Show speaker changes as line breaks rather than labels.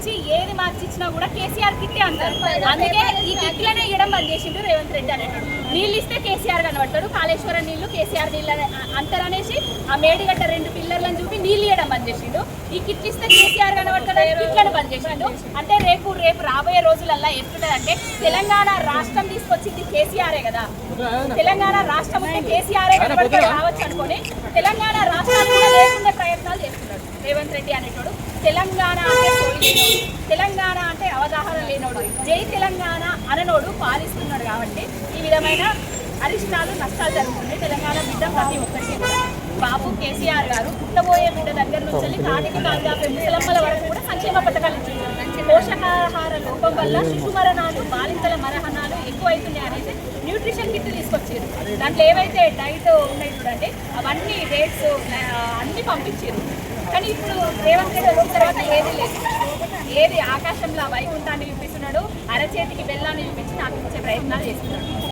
ఇచ్చి ఏది మార్క్స్ ఇచ్చినా కూడా కేసీఆర్ కిట్టే అంటారు. అందుకే ఈ కిట్లనే ఇవ్వడం బంద్ చేసిండు రేవంత్ రెడ్డి అనేటాడు. నీళ్ళు ఇస్తే కేసీఆర్ కనబడతాడు, కాళేశ్వరం నీళ్లు కేసీఆర్ నీళ్ళు అంటారనేసి ఆ మేడిగడ్డ 2 పిల్లర్లను చూపి నీళ్ళు ఇవ్వడం బంద్ చేసిండు. ఈ కిట్లు ఇస్తే కేసీఆర్ కనబడతాడు, కిట్లను బంద్ చేసిండు. అంటే రేపు రాబోయే రోజులల్లో ఎట్లుంటదంటే తెలంగాణ రాష్ట్రం తీసుకొచ్చింది కేసీఆరే కదా, తెలంగాణ రాష్ట్రం అంటే కేసీఆరే కనబడితే రావచ్చు అనుకొని తెలంగాణ రాష్ట్రాన్ని కూడా లేకుండా ప్రయత్నాలు చేస్తున్నాడు రేవంత్ రెడ్డి అనేటోడు. తెలంగాణ అంటే లేనోడు, తెలంగాణ అంటే అవగాహన లేనోడు, జై తెలంగాణ అననోడు పాలిస్తున్నాడు. కాబట్టి ఈ విధమైన అరిష్టాలు నష్టాలు జరుగుతుంది తెలంగాణ బిడ్డ ప్రతి ఒక్కరికి. బాబు కేసీఆర్ గారు పుట్టబోయే బిడ్డ దగ్గర నుంచి కాటికి కాలుగా ముసలమ్మల వరకు కూడా సంక్షేమ పథకాలు ఇచ్చింది. పోషకాహార లోపం వల్ల శిశు మరణాలు, బాలింతల మరణాలు ఎక్కువైతున్నాయి అనేసి న్యూట్రిషన్ కిట్ తీసుకొచ్చారు. దాంట్లో ఏవైతే డైట్ ఉన్నాయి చూడండి అవన్నీ డేట్స్ అన్నీ పంపించారు. కానీ ఇప్పుడు రేవంత్ రెడ్డి వచ్చిన తర్వాత ఏది లేదు, ఏది ఆకాశంలో వైకుంఠాన్ని చూపిస్తున్నాడు, అరచేతికి బెల్లాన్ని చూపించి నాకు ఇచ్చే ప్రయత్నాలు చేస్తున్నాడు.